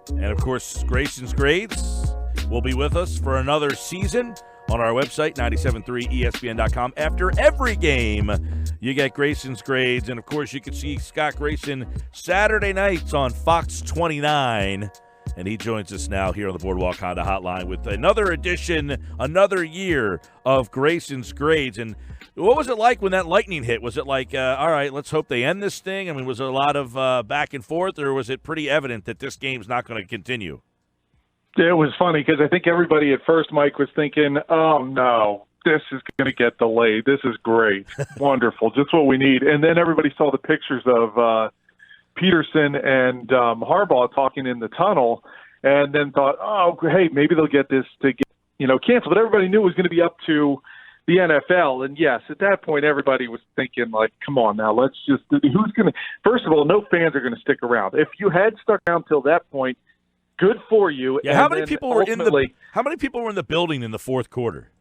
And, of course, Grayson's Grades will be with us for another season on our website, 973ESPN.com. After every game, you get Grayson's Grades. And, of course, you can see Scott Grayson Saturday nights on Fox 29. And he joins us now here on the Boardwalk Honda Hotline with another edition, another year of Grayson's Grades. And what was it like when that lightning hit? Was it like, all right, let's hope they end this thing? I mean, was it a lot of back and forth, or was it pretty evident that this game's not going to continue? It was funny because I think everybody at first, Mike, was thinking, oh, no, this is going to get delayed. This is great. Wonderful. Just what we need. And then everybody saw the pictures of Peterson and Harbaugh talking in the tunnel and then thought, oh, hey, maybe they'll get this to get, canceled. But everybody knew it was going to be up to the NFL. And, yes, at that point, everybody was thinking, like, come on now, let's just – who's going to – first of all, no fans are going to stick around. If you had stuck around till that point, good for you. Yeah, how many people were in the building in the fourth quarter?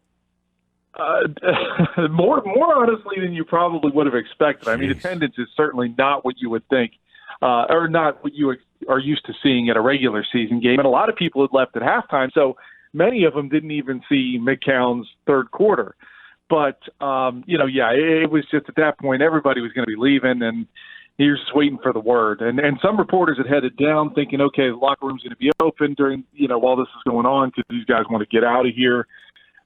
More honestly than you probably would have expected. I mean, attendance is certainly not what you would think, or not what you are used to seeing at a regular season game. And a lot of people had left at halftime, so many of them didn't even see McCown's third quarter. But, it was just at that point everybody was going to be leaving, and you're just waiting for the word. And some reporters had headed down thinking, okay, the locker room's going to be open during, while this is going on because these guys want to get out of here.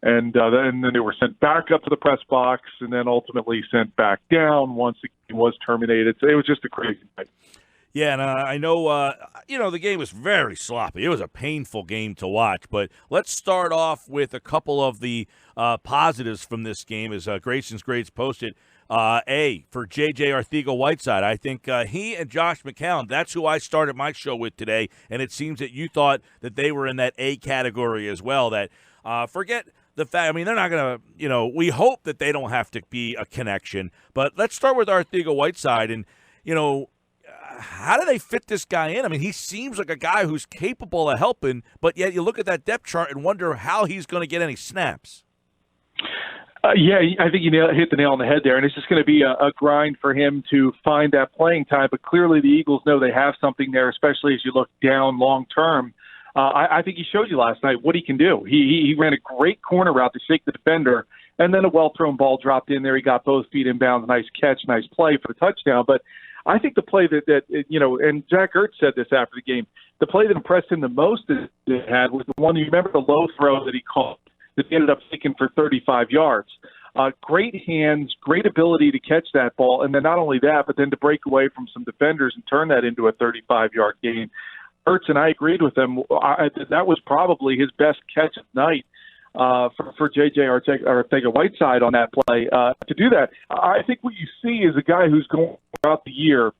And then they were sent back up to the press box and then ultimately sent back down once the game was terminated. So it was just a crazy night. Yeah, and I know, the game was very sloppy. It was a painful game to watch. But let's start off with a couple of the positives from this game as Grayson's Grades posted. A, for J.J. Arcega-Whiteside. I think he and Josh McCown, that's who I started my show with today, and it seems that you thought that they were in that A category as well, that forget the fact, I mean, they're not going to, we hope that they don't have to be a connection, but let's start with Arcega-Whiteside, and, how do they fit this guy in? I mean, he seems like a guy who's capable of helping, but yet you look at that depth chart and wonder how he's going to get any snaps. Yeah, I think you hit the nail on the head there, and it's just going to be a grind for him to find that playing time. But clearly the Eagles know they have something there, especially as you look down long term. I think he showed you last night what he can do. He ran a great corner route to shake the defender, and then a well-thrown ball dropped in there. He got both feet inbounds, nice catch, nice play for the touchdown. But I think the play that and Jack Ertz said this after the game, the play that impressed him the most that he had was the one, you remember the low throw that he caught, that he ended up taking for 35 yards. Great hands, great ability to catch that ball, and then not only that, but then to break away from some defenders and turn that into a 35-yard gain. Ertz, and I agreed with him, that was probably his best catch of the night for J.J. Arcega-Whiteside on that play. To do that, I think what you see is a guy who's going throughout the year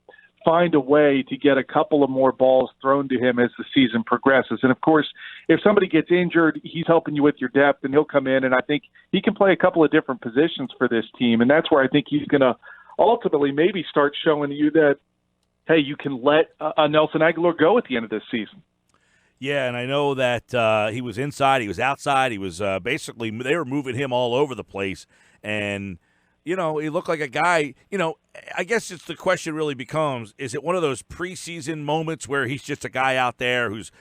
find a way to get a couple of more balls thrown to him as the season progresses. And, of course, if somebody gets injured, he's helping you with your depth, and he'll come in, and I think he can play a couple of different positions for this team. And that's where I think he's going to ultimately maybe start showing you that, hey, you can let Nelson Aguilar go at the end of this season. Yeah, and I know that he was inside, he was outside, he was basically, they were moving him all over the place, and he looked like a guy, I guess the question really becomes, is it one of those preseason moments where he's just a guy out there who's,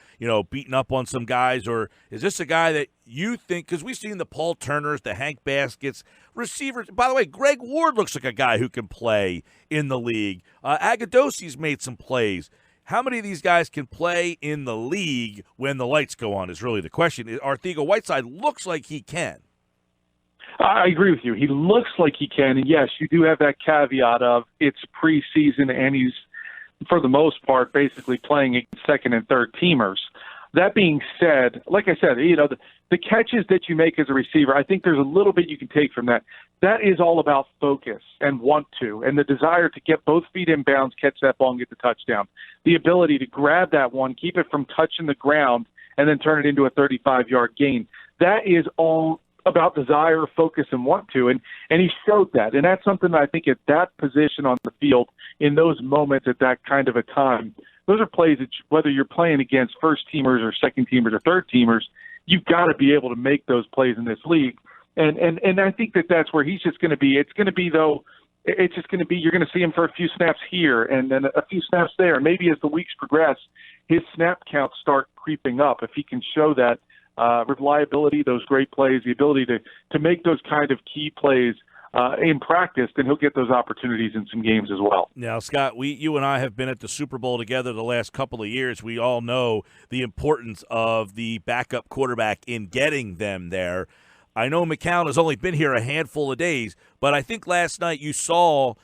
beating up on some guys, or is this a guy that you think, because we've seen the Paul Turners, the Hank Baskets, receivers. By the way, Greg Ward looks like a guy who can play in the league. Agadosi's made some plays. How many of these guys can play in the league when the lights go on is really the question. Arcega-Whiteside looks like he can. I agree with you. He looks like he can, and yes, you do have that caveat of it's preseason, and he's, for the most part, basically playing against second and third teamers. That being said, like I said, the catches that you make as a receiver, I think there's a little bit you can take from that. That is all about focus and want to, and the desire to get both feet in bounds, catch that ball, and get the touchdown. The ability to grab that one, keep it from touching the ground, and then turn it into a 35-yard gain. That is all about desire, focus, and want to, and he showed that. And that's something that I think at that position on the field, in those moments at that kind of a time, those are plays that whether you're playing against first-teamers or second-teamers or third-teamers, you've got to be able to make those plays in this league. And I think that's where he's just going to be. It's going to be, though, it's just going to be, you're going to see him for a few snaps here and then a few snaps there. And maybe as the weeks progress, his snap counts start creeping up. If he can show that reliability, those great plays, the ability to make those kind of key plays in practice, then he'll get those opportunities in some games as well. Now, Scott, you and I have been at the Super Bowl together the last couple of years. We all know the importance of the backup quarterback in getting them there. I know McCown has only been here a handful of days, but I think last night you saw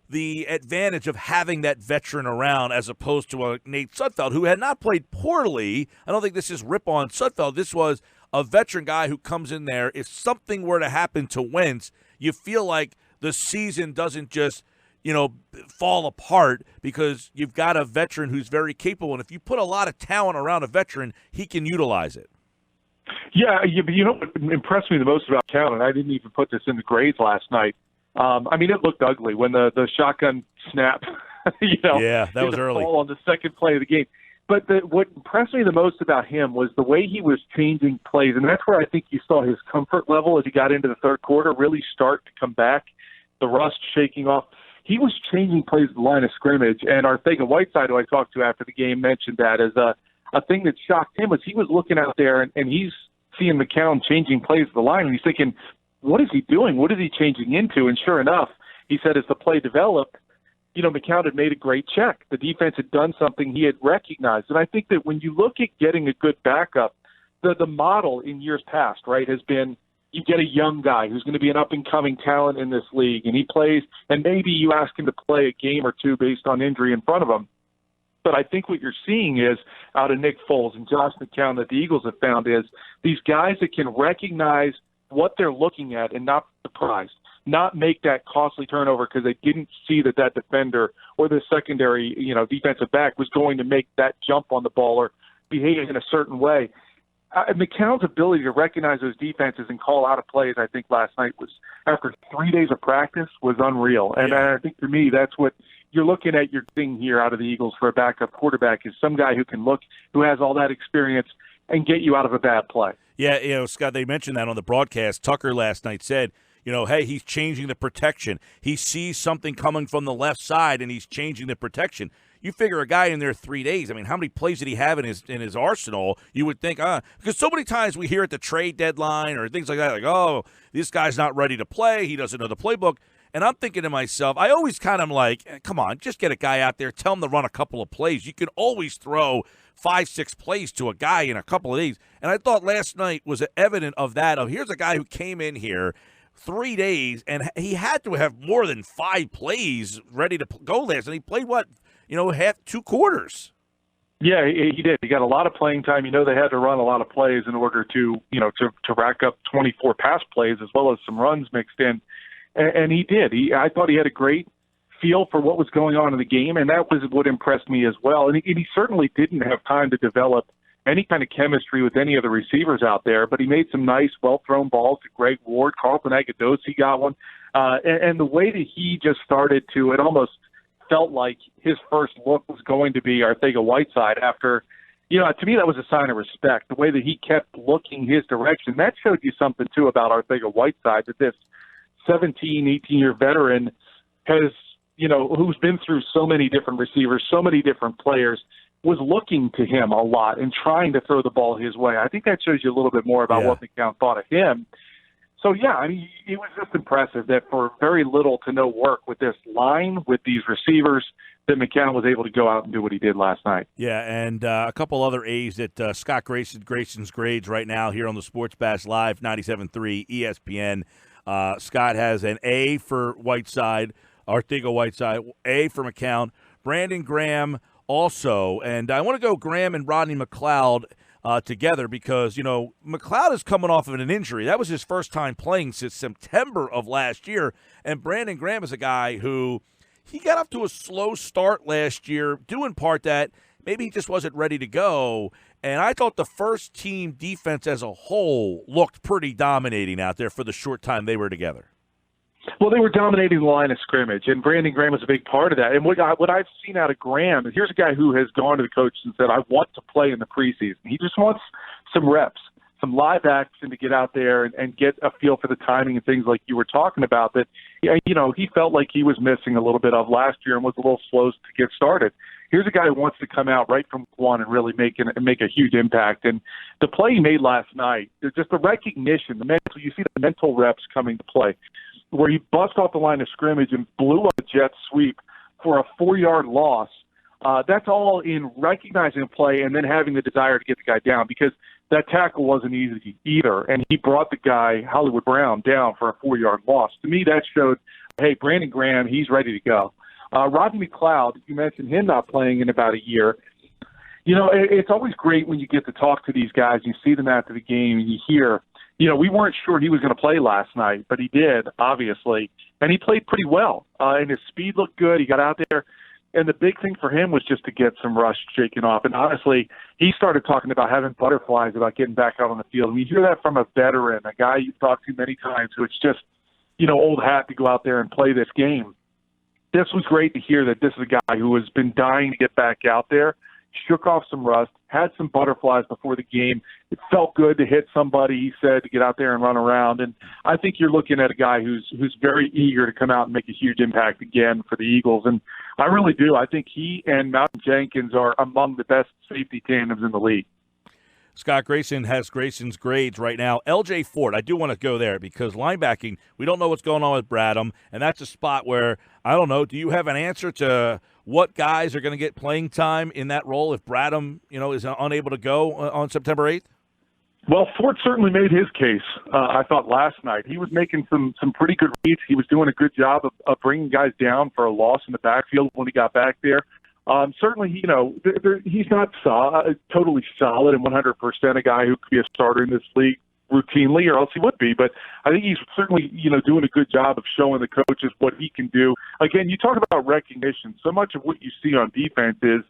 the advantage of having that veteran around as opposed to a Nate Sudfeld, who had not played poorly. I don't think this is rip on Sudfeld. This was a veteran guy who comes in there. If something were to happen to Wentz, you feel like the season doesn't just, fall apart because you've got a veteran who's very capable. And if you put a lot of talent around a veteran, he can utilize it. Yeah, you know what impressed me the most about McCown, and I didn't even put this in the grades last night. It looked ugly when the shotgun snap, Yeah, that was early. Ball on the second play of the game. But what impressed me the most about him was the way he was changing plays, and that's where I think you saw his comfort level as he got into the third quarter really start to come back, the rust shaking off. He was changing plays at the line of scrimmage, and Arcega-Whiteside, who I talked to after the game, mentioned that as a thing that shocked him was he was looking out there and he's seeing McCown changing plays at the line, and he's thinking, what is he doing? What is he changing into? And sure enough, he said as the play developed, McCown had made a great check. The defense had done something he had recognized. And I think that when you look at getting a good backup, the model in years past, right, has been you get a young guy who's going to be an up-and-coming talent in this league, and he plays, and maybe you ask him to play a game or two based on injury in front of him. But I think what you're seeing is out of Nick Foles and Josh McCown that the Eagles have found is these guys that can recognize what they're looking at and not be surprised, not make that costly turnover because they didn't see that defender or the secondary, defensive back was going to make that jump on the ball or behave in a certain way. McCown's ability to recognize those defenses and call out of plays, I think last night was, after 3 days of practice, was unreal. And I think for me, that's what you're looking at your thing here out of the Eagles for a backup quarterback is some guy who has all that experience and get you out of a bad play. Yeah, Scott, they mentioned that on the broadcast. Tucker last night said, hey, he's changing the protection. He sees something coming from the left side, and he's changing the protection. You figure a guy in there 3 days, how many plays did he have in his arsenal? You would think, because so many times we hear at the trade deadline or things like that, like, oh, this guy's not ready to play. He doesn't know the playbook. And I'm thinking to myself, I always kind of like, come on, just get a guy out there, tell him to run a couple of plays. You can always throw 5-6 plays to a guy in a couple of days. And I thought last night was evident of that, here's a guy who came in here 3 days, and he had to have more than 5 plays ready to go last. And he played, half 2 quarters. Yeah, he did. He got a lot of playing time. They had to run a lot of plays in order to rack up 24 pass plays as well as some runs mixed in. And he did. I thought he had a great feel for what was going on in the game, and that was what impressed me as well. And he certainly didn't have time to develop any kind of chemistry with any of the receivers out there, but he made some nice, well-thrown balls to Greg Ward. Carlton Agudosi got one. And the way that he just started to, it almost felt like his first look was going to be Arcega-Whiteside after, to me that was a sign of respect. The way that he kept looking his direction, that showed you something, too, about Arcega-Whiteside, that this 17, 18-year veteran has, who's been through so many different receivers, so many different players, was looking to him a lot and trying to throw the ball his way. I think that shows you a little bit more about what McCown thought of him. So, it was just impressive that for very little to no work with this line, with these receivers, that McCown was able to go out and do what he did last night. Yeah, and a couple other A's that Scott Grayson's grades right now here on the Sports Bash Live, 97.3 ESPN. Scott has an A for Whiteside, Arcega-Whiteside, A for McCown, Brandon Graham also. And I want to go Graham and Rodney McLeod together because, McLeod is coming off of an injury. That was his first time playing since September of last year. And Brandon Graham is a guy who he got off to a slow start last year, due in part that maybe he just wasn't ready to go. And I thought the first team defense as a whole looked pretty dominating out there for the short time they were together. Well, they were dominating the line of scrimmage, and Brandon Graham was a big part of that. And what I've seen out of Graham is here's a guy who has gone to the coach and said, I want to play in the preseason. He just wants some reps. some live action to get out there and get a feel for the timing and things like you were talking about that, he felt like he was missing a little bit of last year and was a little slow to get started. Here's a guy who wants to come out right from one and really make a huge impact. And the play he made last night, just the recognition, you see the mental reps coming to play, where he bust off the line of scrimmage and blew up a jet sweep for a 4-yard loss. That's all in recognizing a play and then having the desire to get the guy down, because that tackle wasn't easy either. And he brought the guy, Hollywood Brown, down for a 4-yard loss. To me, that showed, hey, Brandon Graham, he's ready to go. Rodney McLeod, you mentioned him not playing in about a year. It's always great when you get to talk to these guys. You see them after the game and you hear, we weren't sure he was going to play last night, but he did, obviously. And he played pretty well. And his speed looked good. He got out there. And the big thing for him was just to get some rust shaken off. And honestly, he started talking about having butterflies about getting back out on the field. And you hear that from a veteran, a guy you've talked to many times, who it's just, old hat to go out there and play this game. This was great to hear that this is a guy who has been dying to get back out there, shook off some rust, had some butterflies before the game. It felt good to hit somebody, he said, to get out there and run around. And I think you're looking at a guy who's very eager to come out and make a huge impact again for the Eagles. And I really do. I think he and Malcolm Jenkins are among the best safety tandems in the league. Scott, Grayson has Grayson's grades right now. L.J. Ford, I do want to go there because linebacking, we don't know what's going on with Bradham, and that's a spot where, I don't know, do you have an answer to what guys are going to get playing time in that role if Bradham, is unable to go on September 8th? Well, Ford certainly made his case, I thought, last night. He was making some pretty good reads. He was doing a good job of bringing guys down for a loss in the backfield when he got back there. Certainly, he's not totally solid and 100% a guy who could be a starter in this league routinely, or else he would be. But I think he's certainly, doing a good job of showing the coaches what he can do. Again, you talk about recognition. So much of what you see on defense is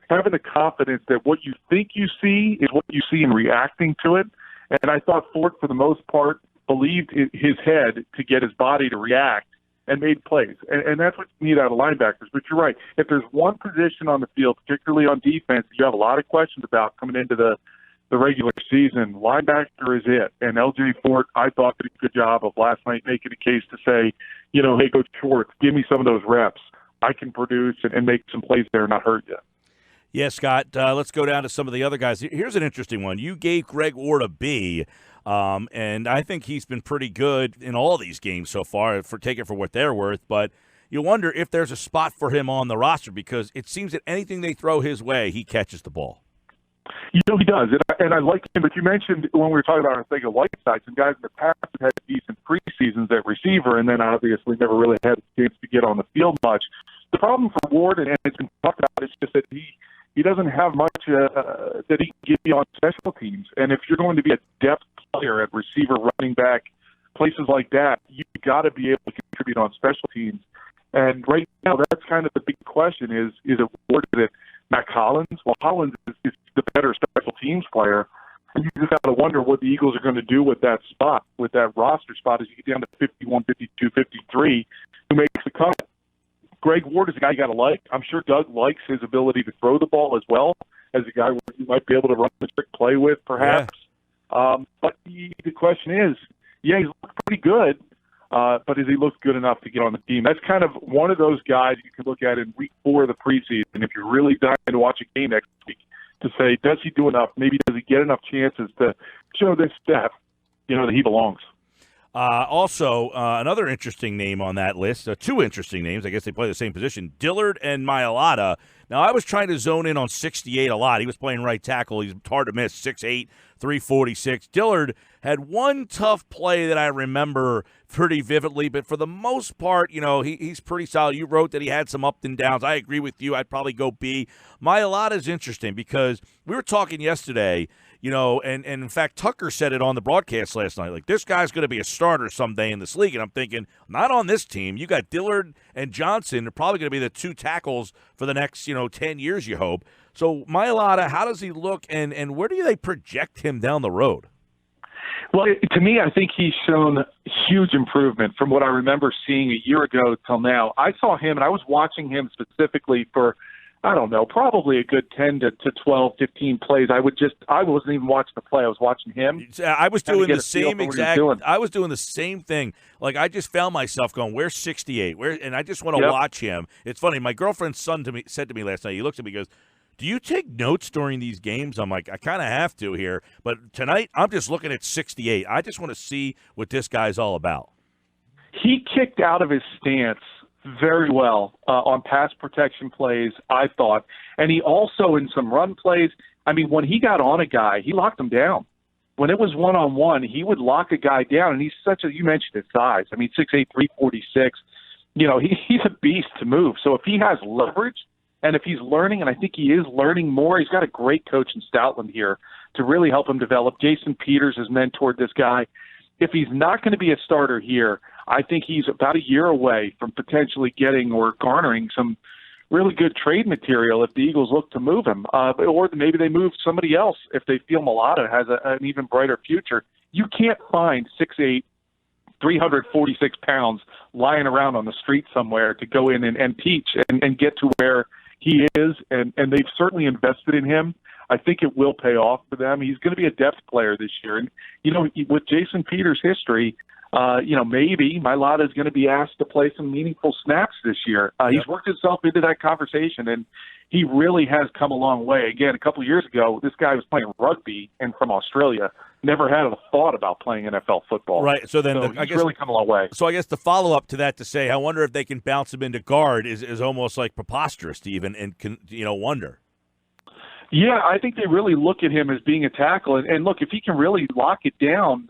having the confidence that what you think you see is what you see and reacting to it. And I thought Ford, for the most part, believed in his head to get his body to react and made plays. And that's what you need out of linebackers. But you're right. If there's one position on the field, particularly on defense, you have a lot of questions about coming into the regular season, linebacker is it. And L.J. Ford, I thought, did a good job of last night making a case to say, hey, Coach Schwartz, give me some of those reps. I can produce and make some plays there and not hurt you. Yeah, Scott, let's go down to some of the other guys. Here's an interesting one. You gave Greg Ward a B, and I think he's been pretty good in all these games so far, take it for what they're worth. But you wonder if there's a spot for him on the roster because it seems that anything they throw his way, he catches the ball. He does, and I like him. But you mentioned when we were talking about Arcega-Whiteside, some guys in the past have had decent preseasons at receiver and then obviously never really had a chance to get on the field much. The problem for Ward, and it's been talked about, is just that he doesn't have much that he can give you on special teams. And if you're going to be a depth player at receiver, running back, places like that, you've got to be able to contribute on special teams. And right now, that's kind of the big question is it Ward, is it Matt Collins? Well, Collins is the better special teams player. And you just got to wonder what the Eagles are going to do with that spot, with that roster spot as you get down to 51, 52, 53, who makes the cut. Greg Ward is a guy you got to like. I'm sure Doug likes his ability to throw the ball as well as a guy where you might be able to run a trick play with, perhaps. Yeah. But the question is, he's looked pretty good, but has he looked good enough to get on the team? That's kind of one of those guys you can look at in week 4 of the preseason if you're really dying to watch a game next week to say, does he do enough? Maybe does he get enough chances to show this staff, that he belongs? Also, another interesting name on that list, 2 interesting names. I guess they play the same position, Dillard and Mailata. Now, I was trying to zone in on 68 a lot. He was playing right tackle. He's hard to miss, 6'8", 346. Dillard had one tough play that I remember pretty vividly, but for the most part, he's pretty solid. You wrote that he had some ups and downs. I agree with you. I'd probably go B. Mailata is interesting because we were talking yesterday, and in fact, Tucker said it on the broadcast last night. Like, this guy's going to be a starter someday in this league. And I'm thinking, not on this team. You got Dillard and Johnson. They're probably going to be the 2 tackles for the next, 10 years, you hope. So, Mailata, how does he look, and where do they project him down the road? Well, to me, I think he's shown huge improvement from what I remember seeing a year ago till now. I saw him, and I was watching him specifically for I don't know, probably a good 10 to 12, 15 plays. I wasn't even watching the play. I was watching him. I was doing the same exact. I was doing the same thing. Like, I just found myself going, "Where's 68? Where?" And I just want to watch him. It's funny. My girlfriend's son said to me last night. He looks at me, and goes, "Do you take notes during these games?" I'm like, "I kind of have to here, but tonight I'm just looking at 68. I just want to see what this guy's all about." He kicked out of his stance very well on pass protection plays, I thought. And he also, in some run plays, I mean, when he got on a guy, he locked him down. When it was one-on-one, he would lock a guy down, and he's you mentioned his size. I mean, 6'8", 346. You know, he's a beast to move. So if he has leverage, and if he's learning, and I think he is learning more, he's got a great coach in Stoutland here to really help him develop. Jason Peters has mentored this guy. If he's not going to be a starter here, I think he's about a year away from potentially getting or garnering some really good trade material if the Eagles look to move him. Or maybe they move somebody else if they feel Mulata has an even brighter future. You can't find 6'8", 346 pounds lying around on the street somewhere to go in and teach and get to where he is. And they've certainly invested in him. I think it will pay off for them. He's going to be a depth player this year. And, you know, with Jason Peters' history, you know, maybe Mailata is going to be asked to play some meaningful snaps this year. He's worked himself into that conversation, and he really has come a long way. Again, a couple of years ago, this guy was playing rugby and from Australia, never had a thought about playing NFL football. Right. So then I guess really come a long way. So I guess the follow-up to that to say, I wonder if they can bounce him into guard is almost like preposterous to even wonder. Yeah, I think they really look at him as being a tackle. And look, if he can really lock it down,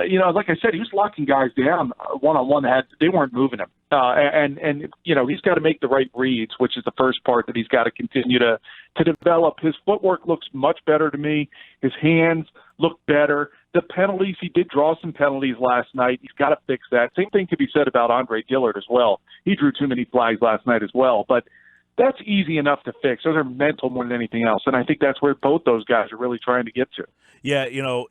you know, like I said, he was locking guys down one-on-one. They weren't moving him. And you know, he's got to make the right reads, which is the first part that he's got to continue to develop. His footwork looks much better to me. His hands look better. The penalties, he did draw some penalties last night. He's got to fix that. Same thing could be said about Andre Dillard as well. He drew too many flags last night as well. But that's easy enough to fix. Those are mental more than anything else. And I think that's where both those guys are really trying to get to. Yeah, you know,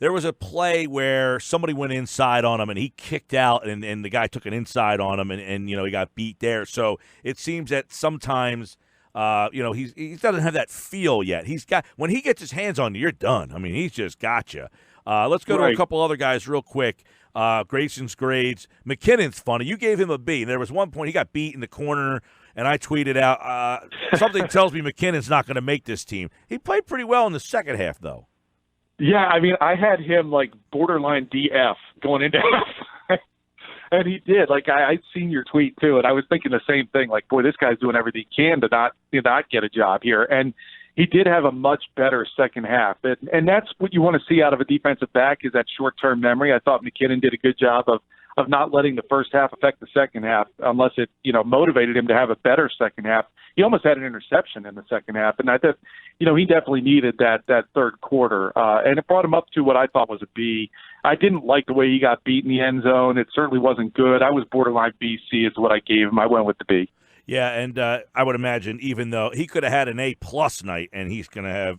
there was a play where somebody went inside on him and he kicked out and the guy took an inside on him and you know, he got beat there. So it seems that sometimes, you know, he doesn't have that feel yet. When he gets his hands on you, you're done. I mean, he's just got you. Let's go to a couple other guys real quick. Grayson's grades. McKinnon's funny. You gave him a B. There was one point he got beat in the corner, and I tweeted out, something tells me McKinnon's not going to make this team. He played pretty well in the second half, though. Yeah, I mean, I had him like borderline DF going into half. And he did. Like, I'd seen your tweet, too, and I was thinking the same thing. Like, boy, this guy's doing everything he can to not get a job here. And he did have a much better second half. And that's what you want to see out of a defensive back is that short-term memory. I thought McKinnon did a good job of not letting the first half affect the second half unless it, you know, motivated him to have a better second half. He almost had an interception in the second half. And I thought, you know, he definitely needed that third quarter. And it brought him up to what I thought was a B. I didn't like the way he got beat in the end zone. It certainly wasn't good. I was borderline BC is what I gave him. I went with the B. Yeah, and I would imagine even though he could have had an A-plus night and he's going to have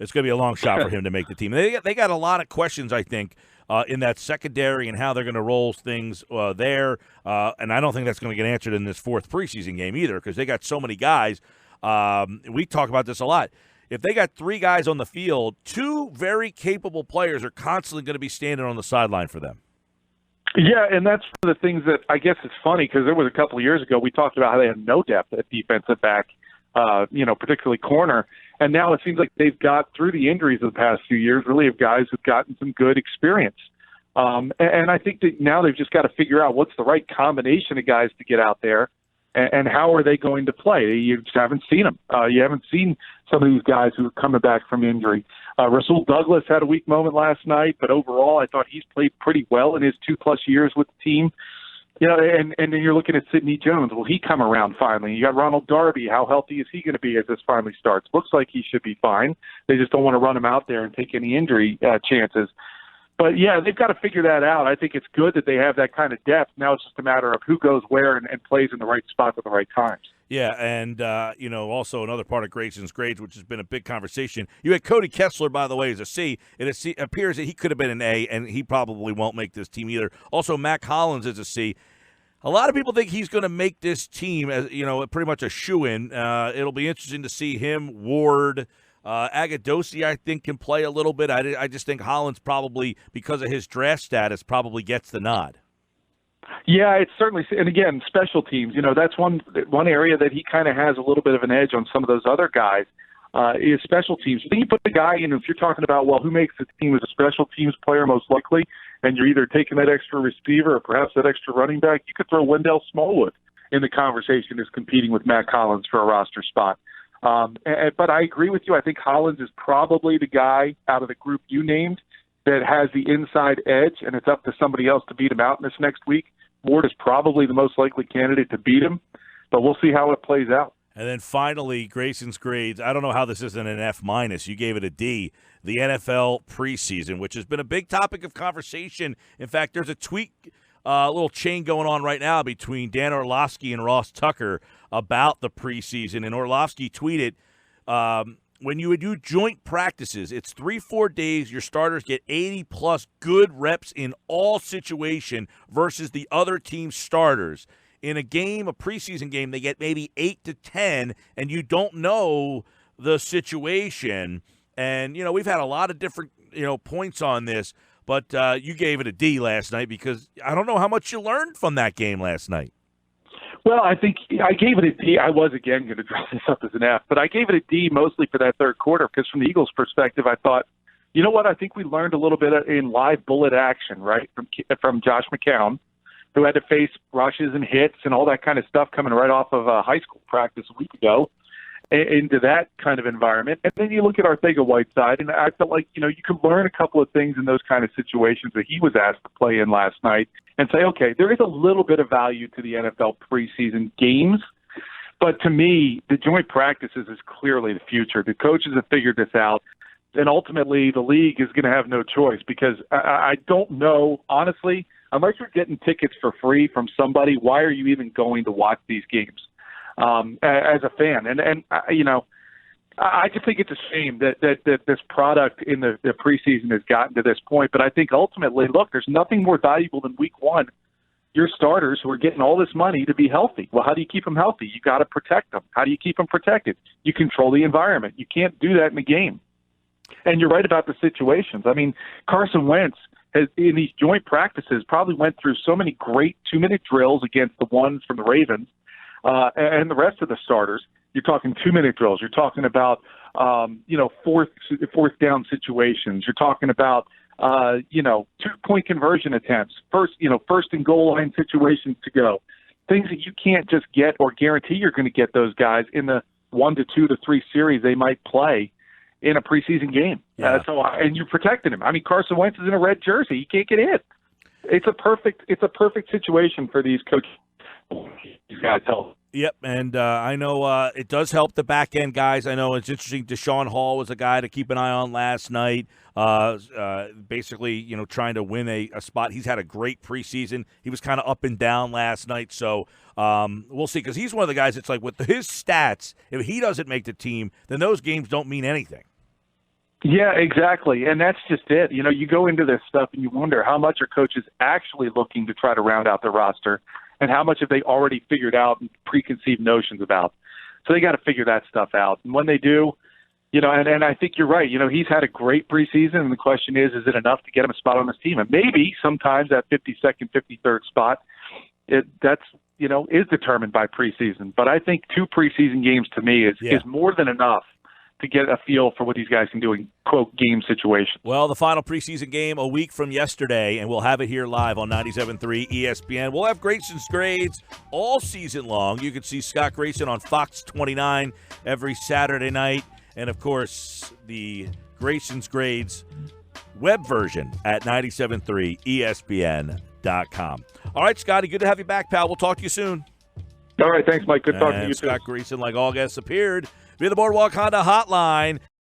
it's going to be a long shot for him to make the team. They got a lot of questions, I think, in that secondary and how they're going to roll things there. And I don't think that's going to get answered in this fourth preseason game either because they got so many guys. We talk about this a lot. If they got three guys on the field, two very capable players are constantly going to be standing on the sideline for them. Yeah, and that's one of the things that I guess it's funny because there was a couple of years ago we talked about how they had no depth at defensive back, you know, particularly corner. And now it seems like they've got, through the injuries of the past few years, really have guys who've gotten some good experience. And I think that now they've just got to figure out what's the right combination of guys to get out there and how are they going to play. You just haven't seen them. You haven't seen some of these guys who are coming back from injury. Rasul Douglas had a weak moment last night, but overall I thought he's played pretty well in his 2+ years with the team. You know, and then you're looking at Sidney Jones. Will he come around finally? You got Ronald Darby. How healthy is he going to be as this finally starts? Looks like he should be fine. They just don't want to run him out there and take any injury chances. But, yeah, they've got to figure that out. I think it's good that they have that kind of depth. Now it's just a matter of who goes where and plays in the right spots at the right times. Yeah, and, you know, also another part of Grayson's grades, which has been a big conversation. You had Cody Kessler, by the way, as a C. It appears that he could have been an A, and he probably won't make this team either. Also, Mac Hollins is a C. A lot of people think he's going to make this team, as pretty much a shoo-in. It'll be interesting to see him, Ward, Agadosi, I think, can play a little bit. I just think Hollins probably, because of his draft status, probably gets the nod. Yeah, it's certainly, and again, special teams. That's one area that he kind of has a little bit of an edge on some of those other guys. Is special teams. Then you put the guy in. If you're talking about, well, who makes the team as a special teams player most likely, and you're either taking that extra receiver or perhaps that extra running back, you could throw Wendell Smallwood in the conversation as competing with Matt Collins for a roster spot. But I agree with you. I think Hollins is probably the guy out of the group you named that has the inside edge, and it's up to somebody else to beat him out in this next week. Ward is probably the most likely candidate to beat him, but we'll see how it plays out. And then finally, Grayson's grades. I don't know how this isn't an F-. You gave it a D. The NFL preseason, which has been a big topic of conversation. In fact, there's a tweet, a little chain going on right now between Dan Orlovsky and Ross Tucker about the preseason. And Orlovsky tweeted, when you do joint practices, it's 3-4 days. Your starters get 80-plus good reps in all situation versus the other team's starters. In a game, a preseason game, they get maybe 8 to 10, and you don't know the situation. And, we've had a lot of different, points on this, but you gave it a D last night because I don't know how much you learned from that game last night. Well, I think I gave it a D. I was, again, going to draw this up as an F, but I gave it a D mostly for that third quarter because from the Eagles' perspective, I thought, you know what, I think we learned a little bit in live bullet action, right, from Josh McCown, who had to face rushes and hits and all that kind of stuff coming right off of high school practice a week ago into that kind of environment. And then you look at Arcega-Whiteside, and I felt like, you can learn a couple of things in those kind of situations that he was asked to play in last night and say, okay, there is a little bit of value to the NFL preseason games. But to me, the joint practices is clearly the future. The coaches have figured this out. And ultimately, the league is going to have no choice because I don't know, honestly, unless you're getting tickets for free from somebody, why are you even going to watch these games as a fan? And I just think it's a shame that this product in the preseason has gotten to this point. But I think ultimately, look, there's nothing more valuable than week one. Your starters who are getting all this money to be healthy. Well, how do you keep them healthy? You got to protect them. How do you keep them protected? You control the environment. You can't do that in the game. And you're right about the situations. I mean, Carson Wentz has, in these joint practices, probably went through so many great 2-minute drills against the ones from the Ravens and the rest of the starters. You're talking 2-minute drills. You're talking about, fourth down situations. You're talking about, 2-point conversion attempts, first and goal line situations to go. Things that you can't just get or guarantee you're going to get those guys in the 1 to 2 to 3 series they might play in a preseason game. Yeah. And you're protecting him. I mean, Carson Wentz is in a red jersey. He can't get hit. It's a perfect situation for these coaches. These guys help. Yep, and I know it does help the back end guys. I know it's interesting. Deshaun Hall was a guy to keep an eye on last night. Basically, trying to win a spot. He's had a great preseason. He was kind of up and down last night, so we'll see. Because he's one of the guys that's like, with his stats, if he doesn't make the team, then those games don't mean anything. Yeah, exactly, and that's just it. You go into this stuff and you wonder how much are coaches actually looking to try to round out their roster, and how much have they already figured out and preconceived notions about. So they got to figure that stuff out. And when they do, and I think you're right. He's had a great preseason, and the question is it enough to get him a spot on this team? And maybe sometimes that 52nd, 53rd spot, is determined by preseason. But I think 2 preseason games to me is more than enough to get a feel for what these guys can do in, quote, game situations. Well, the final preseason game a week from yesterday, and we'll have it here live on 97.3 ESPN. We'll have Grayson's grades all season long. You can see Scott Grayson on Fox 29 every Saturday night. And, of course, the Grayson's grades web version at 97.3ESPN.com. All right, Scotty, good to have you back, pal. We'll talk to you soon. All right, thanks, Mike. Good talking to you, Scott Grayson, like all guests, appeared via the Boardwalk Honda hotline.